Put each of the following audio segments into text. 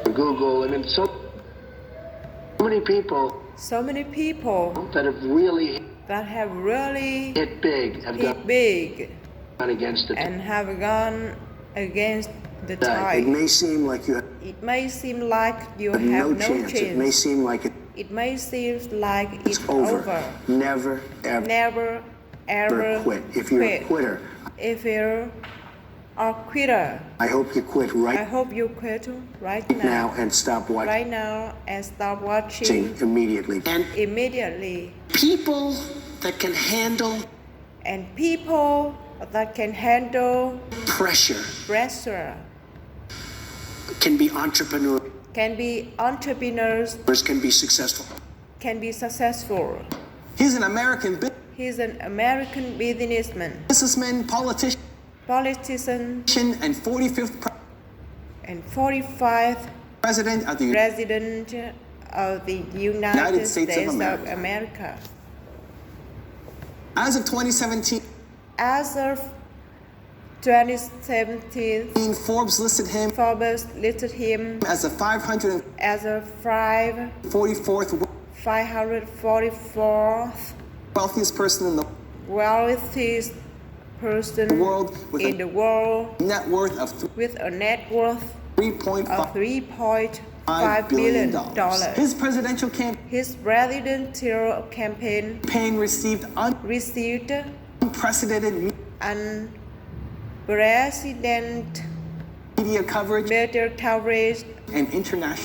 Google, and then so many people that have really hit big, have hit big gone against the and have gone against the It tide. may seem like you It may seem like you have have no no chance. It may chance. seem like It may seem like it's over. over. Never, ever Never ever quit. If you're a quit. quitter, If you're a quitter, I hope you quit I right hope you quit right now now. and stop watching Right now and stop watching immediately. And immediately. people that can handle And people that can handle pressure pressure can be entrepreneurs, can be entrepreneurs, can be successful. can be successful. He's an American He's an American businessman, politician, politician, and 45th and 45th president of the President of the United States of America. As of 2017, As of 2017, Forbes listed him Forbes listed him as the as a 544th 544th wealthiest person in the wealthiest person world with in the world net worth of with a net worth $3.5 of $3.5 billion. His presidential His presidential campaign received received unprecedented unprecedented media coverage media coverage and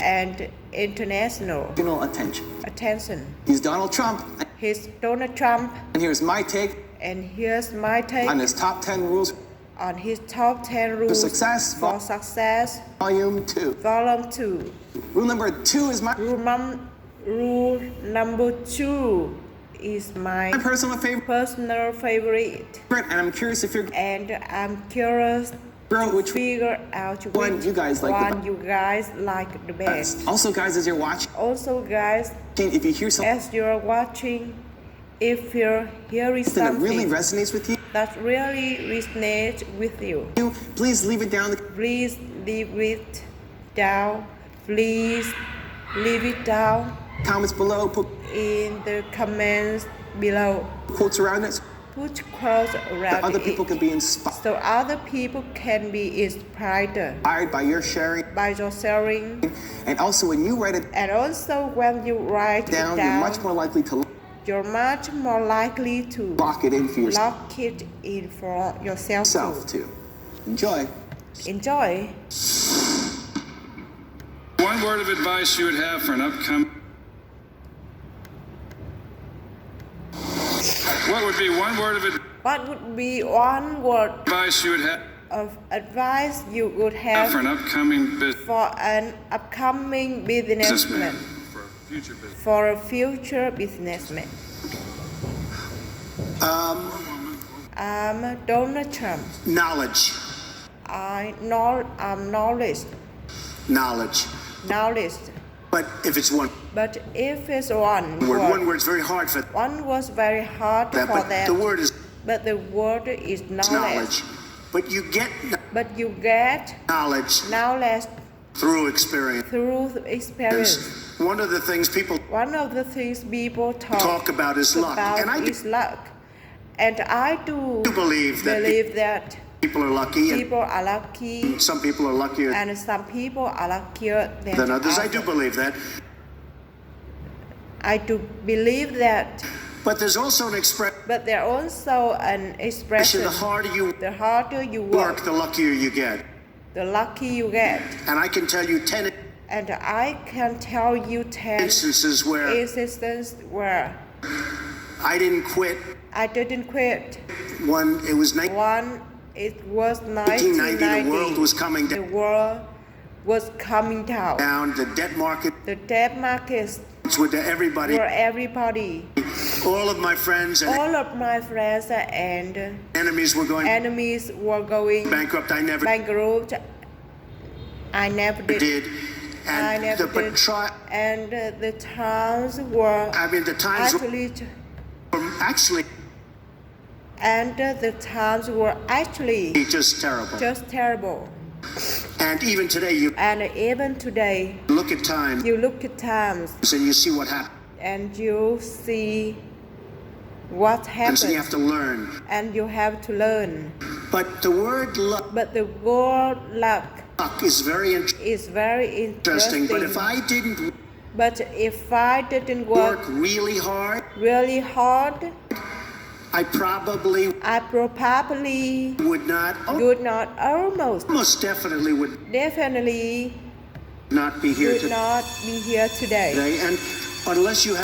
and international attention. He's Donald Trump, He's Donald Trump, and here's my take and here's my take on his top 10 rules on his top 10 rules for success, Volume 2. Rule number 2 is my Rule number 2 is my personal favorite, and I'm curious if you're and I'm curious to figure out which one you guys like the best. Also, guys, as you're watching, if you hear something as you're watching, if you're hearing that something really resonates with you, please leave it down. Please leave it down. Please leave it down Comments below. Put in the comments below. quotes around it. Put quotes around Other it people can be inspired so other people can be inspired by your sharing. by your sharing. And also, when you write it And also when you write down, it down, you're much more likely to lock it in for yourself. lock it in for yourself too. Enjoy. Enjoy. One word of advice you would have for an upcoming... What would be one word of What would be one word advice you would have of advice you would have for an upcoming for an upcoming businessman, for a future for business? a future businessman? Donald Trump. Knowledge. I'm knowledge. But if it's one But if it's one word's very hard for one was very hard that, for but that. the word is But the word is knowledge. knowledge. But you get But you get knowledge knowledge through experience. through experience. One of the things people One of the things people talk about is luck. And I is luck. And I do believe that people are lucky, and people are lucky, some people are luckier and some people are luckier than others. I do believe that. I do believe that. But there's also an expression. But there also an expression. The harder you work, the luckier you get. the lucky you get. And I can tell you 10 And I can tell you 10 instances where I didn't quit. I didn't quit. It was 1990. The world was coming down. The world was coming down. The debt market. The debt markets were to everybody. All of my friends and enemies were going bankrupt. I never did. And the times were actually just terrible. And even today, you look at times and you see what happened. and you see what And happens, so you have to learn. and you have to learn. But the word luck But the word luck is very is very interesting. But if I didn't work really hard, really hard, I probably would not, almost definitely would definitely not be here would not be here today. today. And unless you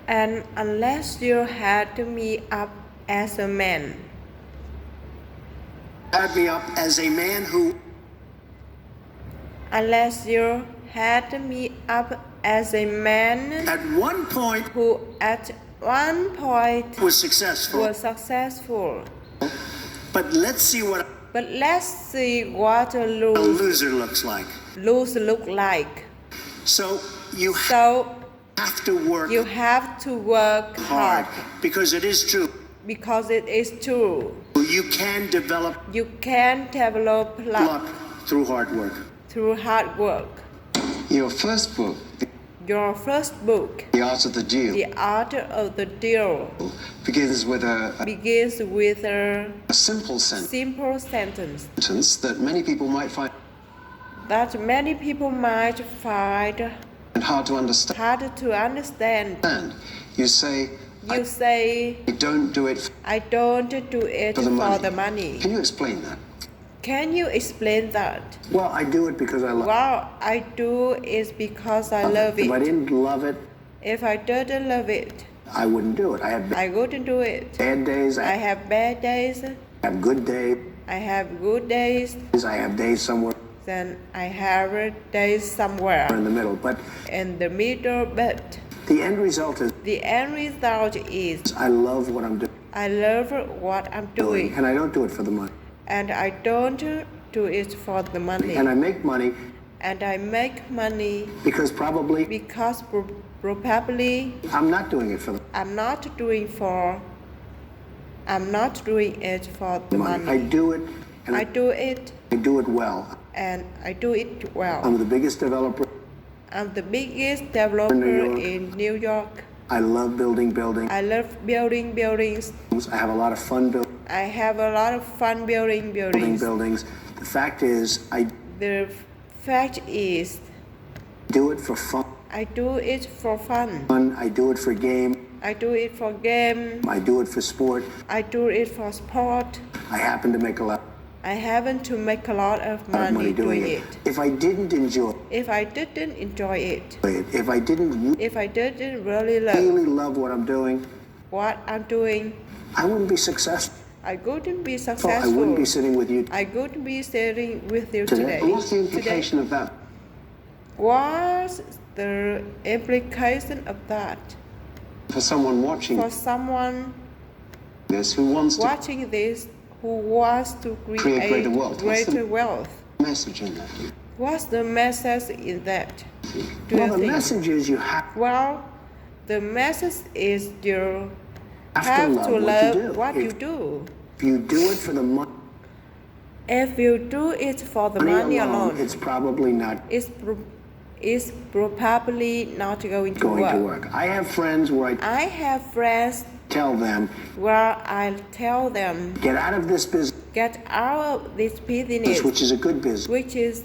And unless you had me up as a man, had me up as a man who unless you had me up as a man at one point who at one point was successful. But let's see what a loser looks like. look like. So you So have to work you have to work hard, because it is true. because it is true. You can develop You can develop luck luck through hard work. through hard work. Your first book, Your first book, The Art of the Deal, The Art of the Deal, begins with a simple sentence sentence that many people might find hard to understand. hard to understand. And you say, You say, I don't do it I don't do it for the for money. the money. Can you explain that? Can you explain that? Well, I do it because I love Well, I do it because I love it. If I it. didn't love it, If I didn't love it, I wouldn't do it. I have I wouldn't do it. bad days. I have bad days, have good days. I have good days, I have days somewhere then I have days somewhere in the middle. But in the middle, but the end result is the end result is I love what I'm I love what I'm doing, and I don't do it for the money. and I don't do it for the money. And I make money And I make money because probably because probably I'm not doing it for the I'm not doing it for the money. I do it, and I do it, I do it well. and I do it well. I'm the biggest developer. I'm the biggest developer in New York. I love building buildings. I love building buildings. I have a lot of fun building I have a lot of fun building buildings. buildings. The fact is, I The fact is, do it for fun. I do it for fun. I do it for game. I do it for game. I do it for sport. I do it for sport. I happen to make a lot I happen to make a lot of of money money doing it. If I didn't enjoy If I didn't enjoy it, it, if I didn't if I didn't really really love what I'm doing, what I'm doing, I wouldn't be successful. I couldn't be I successful. wouldn't be sitting with you I couldn't be sitting with you today. today. What's the implication of that? What's the implication of that For someone watching for someone this who wants to watching this who wants to create greater wealth? What's greater the wealth? message in that? What's the message in that? Do Well, you the think? message is you have Well, the message is you have have to to love love what If you do. you do it for the If you do it for the money alone, it's probably not it's probably not going to going work. to work. I have friends where I I have friends tell them, where I tell them, get out of this business, get out of this business, which is a good business, which is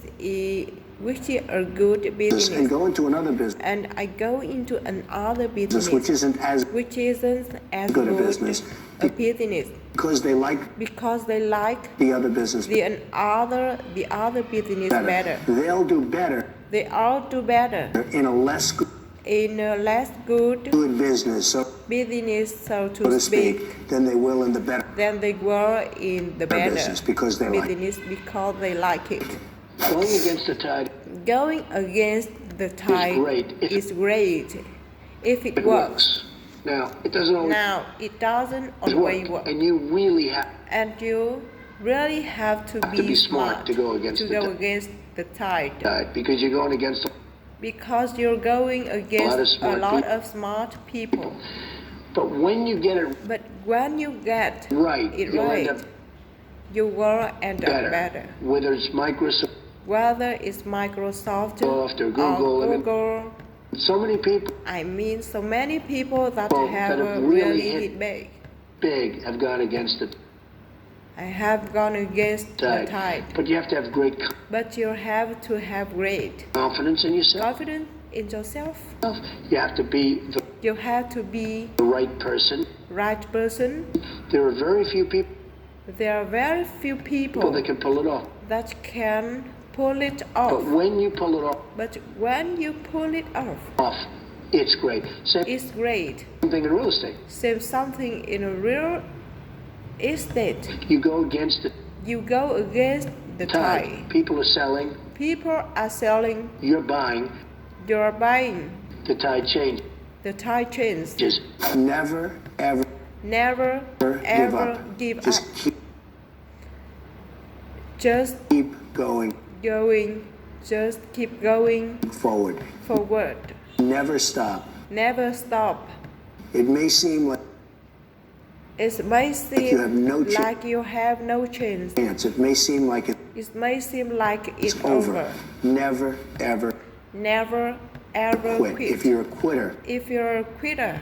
a good business, and go into another business, and I go into another business, which isn't as which isn't as good a good business. a business, because they like because they like the other business the other business better. They'll do better They all do better in a less in a less good business, so business, so to to speak, speak, than they will in the better than they were in the better business because they like it. business because they like it. Going against the tide Going against the tide great if is great if it it works. works. Now, it doesn't always Now, it doesn't always work. and you really have And you really have to be smart to go against the tide. against the tide. because you're going against Because you're going against a lot people. of smart people. But when you get it But when you get right, it you'll right, end up You will end up better. better. Whether it's Microsoft Whether it's Microsoft or Google, Google. So many people. I mean, so many people that that have have really really hit big. Big have gone against it. I have gone against the tide. But you have to have great But you have to have great confidence in yourself. confidence in yourself. You have to be You have to be the right person. right person. There are very few people There are very few people that can pull it off. that can pull it But off. when you pull it But when you pull it off, it's great. Same it's great. thing in real estate. Same something in a real estate. You go against the You go against the tide. People are selling. People are selling. You're buying. You're buying. The tide changes. The tide changes. Never, ever, Never, ever give Just up. Just keep going going. Just keep going forward. forward. Never stop. Never stop. It may seem like It may you have seem no like you have no chance. chance. It may seem like It may seem like it's over. over. Never, ever Never, ever quit. quit. If you're a quitter, If you're a quitter,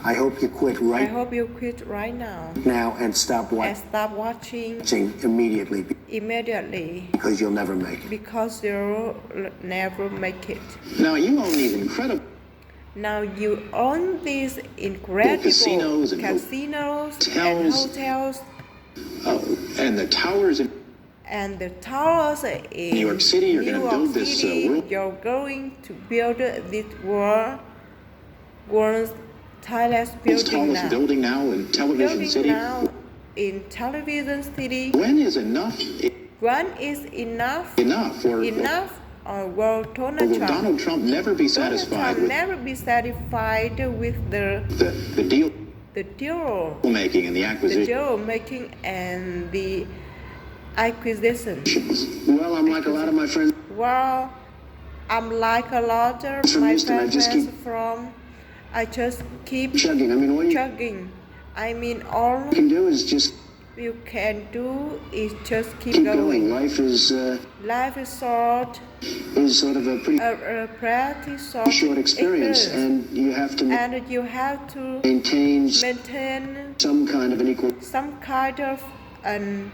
I hope you quit I right hope you quit right now and stop and stop watching watching immediately immediately because you'll never make it. because you'll never make it. Now you own these incredible Now you own these incredible casinos and and hotels and the towers in and the towers in New York City. You're New going to York build this City. world. You're going to build this world's tallest building tallest now. building now in Television Building City. now in Television City. When is enough When is enough enough? Or or will Donald will Trump Donald Trump never be satisfied with never be satisfied with the deal the deal making and the acquisition? making and the acquisition? Well, I'm like a lot of my friends Well, I'm like a lot of From my Houston, I just friends keep from. I just keep chugging. I mean, all you chugging. I mean, all can do is just you can do is just keep keep going. going. Life is Life is short, sort of a pretty a pretty short, short experience, and you have to and you have to maintain maintain some kind of an some kind of an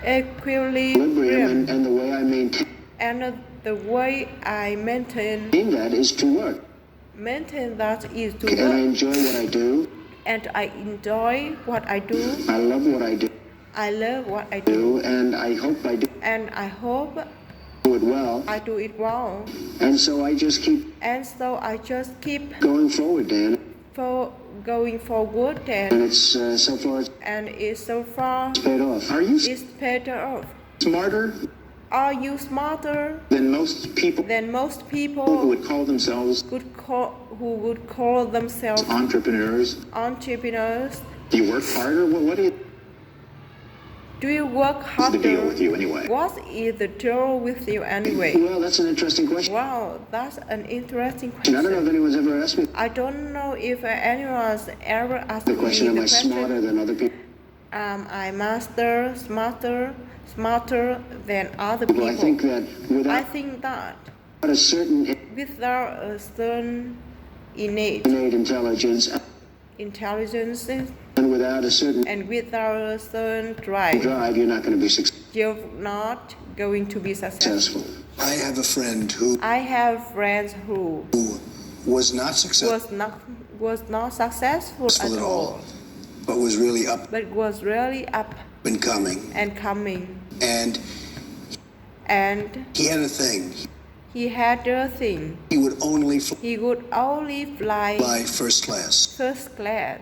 equilibrium, equilibrium. and the way I maintain And the way I maintain that is to work. that is to And I work. enjoy what I do. And I enjoy what I do. I love what I I love what I do. and I hope I do And I hope it well. I do it well. And so I just keep And so I just keep going forward, Dan. going forward, And and it's so far it's so far paid off. Are you it's paid off. Smarter Are you smarter than most people than most who people would call themselves who would call themselves entrepreneurs? entrepreneurs? Do you work harder? What is Do you work the deal harder? with you anyway? What is the deal with you anyway? Well, that's an interesting question. Wow, that's an interesting I don't know if question. anyone's ever asked me I don't know if anyone's ever asked the me question, am the I smarter than other people? I'm smarter than other people. Well, I think that I without think that a certain without a certain innate intelligence intelligence and without a certain and without a certain drive, drive, you're not going to be you're not going to be successful. successful. I have a friend who I have friends who was not successful was not successful at all, but was really up but was really up and coming. and coming. And And he had a thing. he had a thing. He would only He would only fly fly first class. first class.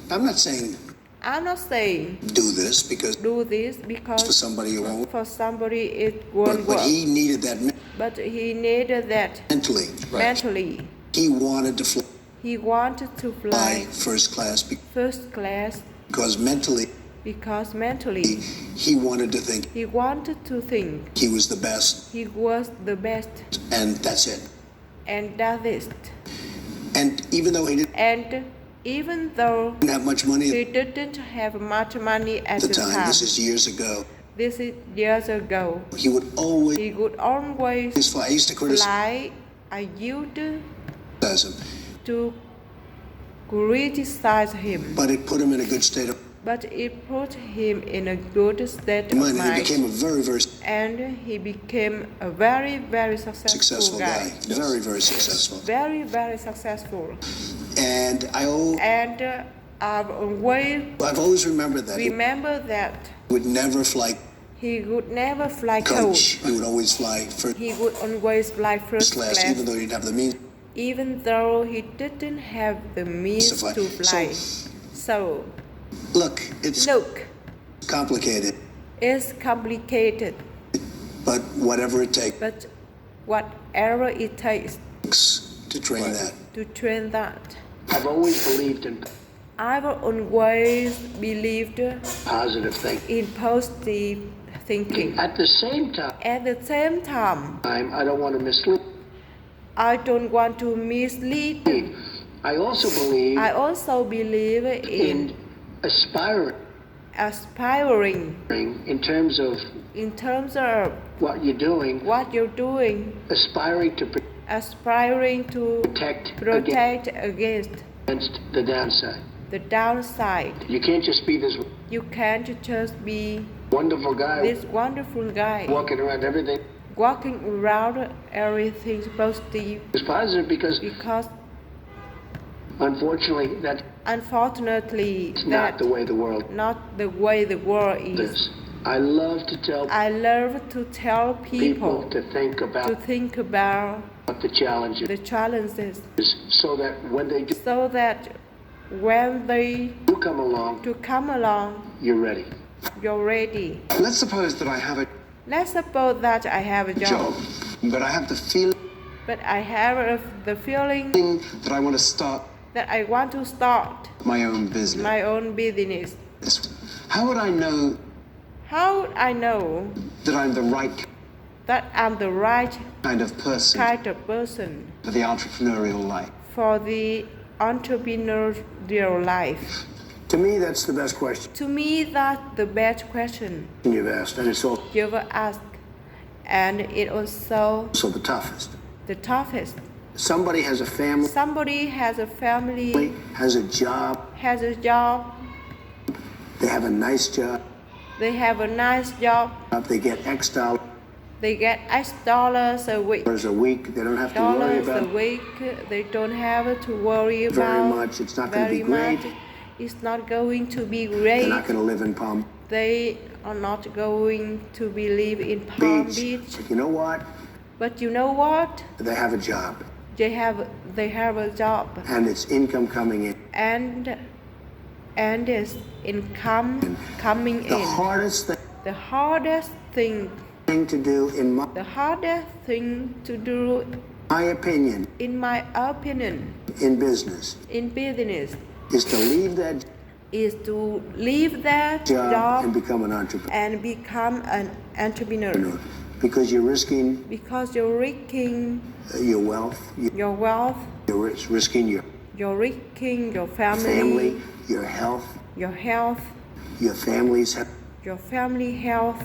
I'm not saying I'm not saying do this because do this for because somebody it won't. for somebody it won't But work. he needed that But he needed that mentally. mentally. He wanted to fly He wanted to fly first class first class because mentally because mentally he wanted to think he wanted to think he was the best, he was the best, and that's it. and that is. And even though he didn't And Even though Didn't have much money he at didn't have much money at the the time. time. This is years ago. This is years ago. He would always He would always fly. I used to criticize fly. I used him, to criticize him, but it put him in a good state of but it put him in a good state of mind. And he became mind, a very, very and he became a very, very successful successful guy. Very, very successful. Very, very successful. And And I've always remembered that. remember that He would never fly he would never fly coach. coach. He would always fly first He would always fly first class, even though he didn't have the means even though he didn't have the means to fly. to fly. So, Look, it's look, complicated, it's complicated, but whatever it takes but whatever it takes to train that. to train that. I've always believed in I've always believed positive thinking. in positive thinking. At the same At the same time, time, I don't want to mislead. I don't want to mislead. I also believe I also believe in aspiring in terms of in terms of what you're doing, what you're doing, aspiring to aspiring to protect against against the downside. the downside. You can't just be this You can't just be wonderful guy this wonderful guy walking around everything walking around everything's positive, is positive because because unfortunately that's unfortunately not the way the world not the way the world is. is. I love to tell I love to tell people to think about to think about the challenges the challenges so that when they do so that when they come along, come along, you're ready. you're ready. Let's suppose that I have a Let's suppose that I have a job, but I have the feeling but I have the feeling that I want to start that I want to start my own business. my own business. How would I know How would I know that I'm the right that I'm the right kind of person kind of person for the entrepreneurial life? for the entrepreneurial life? To me, that's the best question To me, that's the best question you've asked, and it's also you've asked, and it also the toughest. the toughest. Somebody has a family, Somebody has a family, has a job, has a job, they have a nice job, they have a nice job, they get X dollars they get X dollars a week. a week, they don't have to worry Dollars about a week, they don't have to worry very about much. It's not going to be very great. much. It's not going to be They're great. not going to live in Palm They are not going to be live in Palm Beach. But you know what? But you know what? They have a job, They have a job, and it's income coming in. and it's income coming The in. hardest The hardest thing thing to do, in The hardest thing to do, my opinion, in my opinion, in business, in business, is to leave that is to leave that job and job become an entrepreneur. and become an entrepreneur. Because you're risking Because you're risking your wealth, your wealth, you're risking your you're risking your family, your health, your health, your family's health. your family health.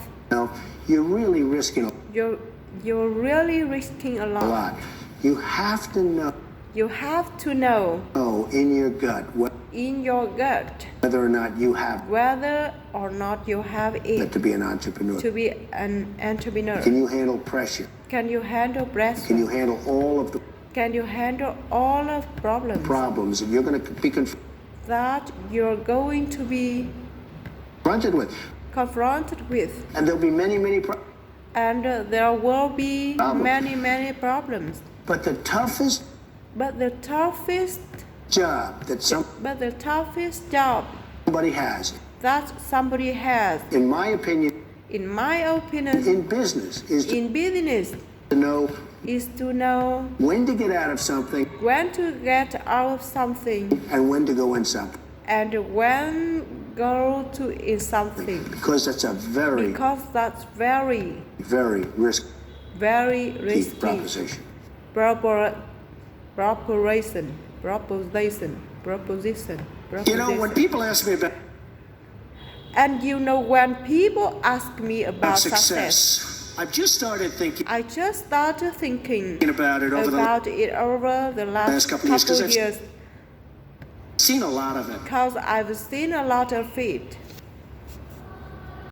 You're really risking You're really risking a a lot. lot. You have to know You have to know in your gut in your gut whether or not you have whether or not you have it to be an entrepreneur. to be an entrepreneur. Can you handle pressure? Can you handle pressure? Can you handle all of the Can you handle all of problems that you're going to be that you're going to be confronted with? And there'll be many, many problems. And there will be many problems. But the toughest But the toughest job that somebody has, that somebody has, in my opinion, in my opinion, in business, is to know when to get out of something and when to go in something. And when go to in something. Because that's very risky proposition. proposition. Proposition. You know, when people ask me about And you know, when people ask me about success, I've just started thinking I just started thinking about it over the last couple years, 'cause years seen a lot of it. because I've seen a lot of it.